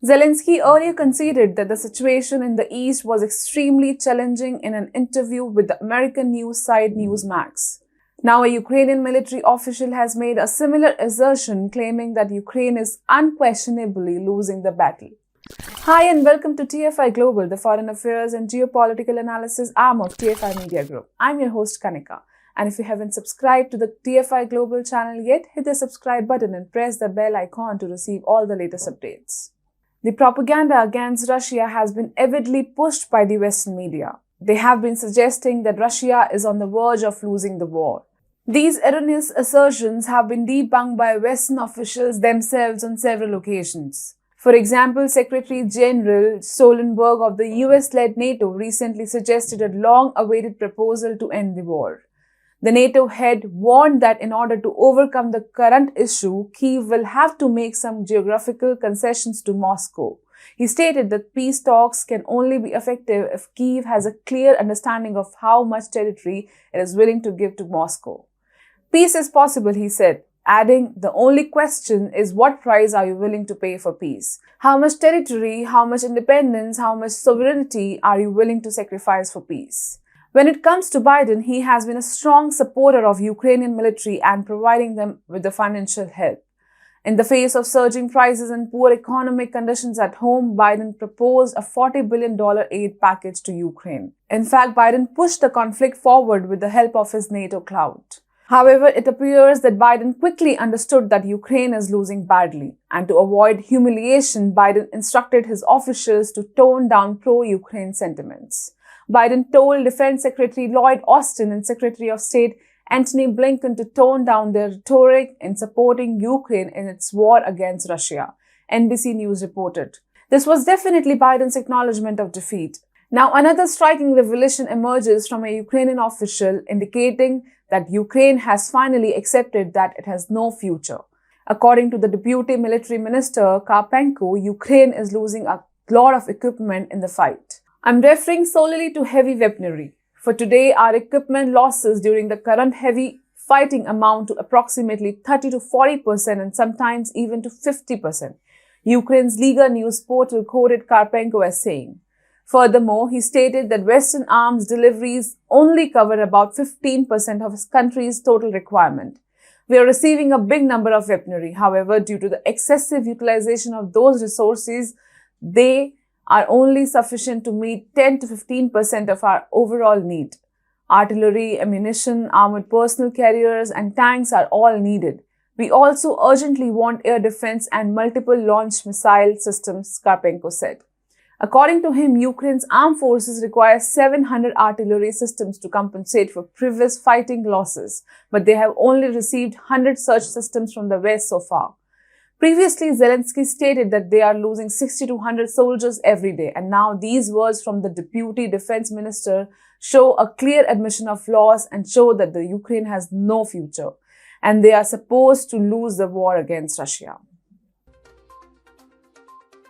Zelensky earlier conceded that the situation in the East was extremely challenging in an interview with the American news site Newsmax. Now, a Ukrainian military official has made a similar assertion, claiming that Ukraine is unquestionably losing the battle. Hi and welcome to TFI Global, the foreign affairs and geopolitical analysis arm of TFI Media Group. I'm your host Kanika. And if you haven't subscribed to the TFI Global channel yet, hit the subscribe button and press the bell icon to receive all the latest updates. The propaganda against Russia has been avidly pushed by the Western media. They have been suggesting that Russia is on the verge of losing the war. These erroneous assertions have been debunked by Western officials themselves on several occasions. For example, Secretary General Stoltenberg of the US-led NATO recently suggested a long-awaited proposal to end the war. The NATO head warned that in order to overcome the current issue, Kyiv will have to make some geographical concessions to Moscow. He stated that peace talks can only be effective if Kyiv has a clear understanding of how much territory it is willing to give to Moscow. Peace is possible, he said, adding, the only question is what price are you willing to pay for peace? How much territory, how much independence, how much sovereignty are you willing to sacrifice for peace? When it comes to Biden, he has been a strong supporter of Ukrainian military and providing them with the financial help. In the face of surging prices and poor economic conditions at home, Biden proposed a $40 billion aid package to Ukraine. In fact, Biden pushed the conflict forward with the help of his NATO clout. However, it appears that Biden quickly understood that Ukraine is losing badly, and to avoid humiliation, Biden instructed his officials to tone down pro-Ukraine sentiments. Biden told Defense Secretary Lloyd Austin and Secretary of State Antony Blinken to tone down their rhetoric in supporting Ukraine in its war against Russia, NBC News reported. This was definitely Biden's acknowledgement of defeat. Now, another striking revelation emerges from a Ukrainian official indicating that Ukraine has finally accepted that it has no future. According to the Deputy Military Minister Karpenko, Ukraine is losing a lot of equipment in the fight. I'm referring solely to heavy weaponry. For today, our equipment losses during the current heavy fighting amount to approximately 30 to 40% and sometimes even to 50%. Ukraine's Liga News portal quoted Karpenko as saying. Furthermore, he stated that Western arms deliveries only cover about 15% of his country's total requirement. We are receiving a big number of weaponry. However, due to the excessive utilization of those resources, they are only sufficient to meet 10 to 15% of our overall need. Artillery, ammunition, armored personnel carriers, and tanks are all needed. We also urgently want air defense and multiple launch missile systems, Karpenko said. According to him, Ukraine's armed forces require 700 artillery systems to compensate for previous fighting losses, but they have only received 100 such systems from the West so far. Previously, Zelensky stated that they are losing 60 to 100 soldiers every day, and now these words from the Deputy Defense Minister show a clear admission of loss and show that the Ukraine has no future, and they are supposed to lose the war against Russia.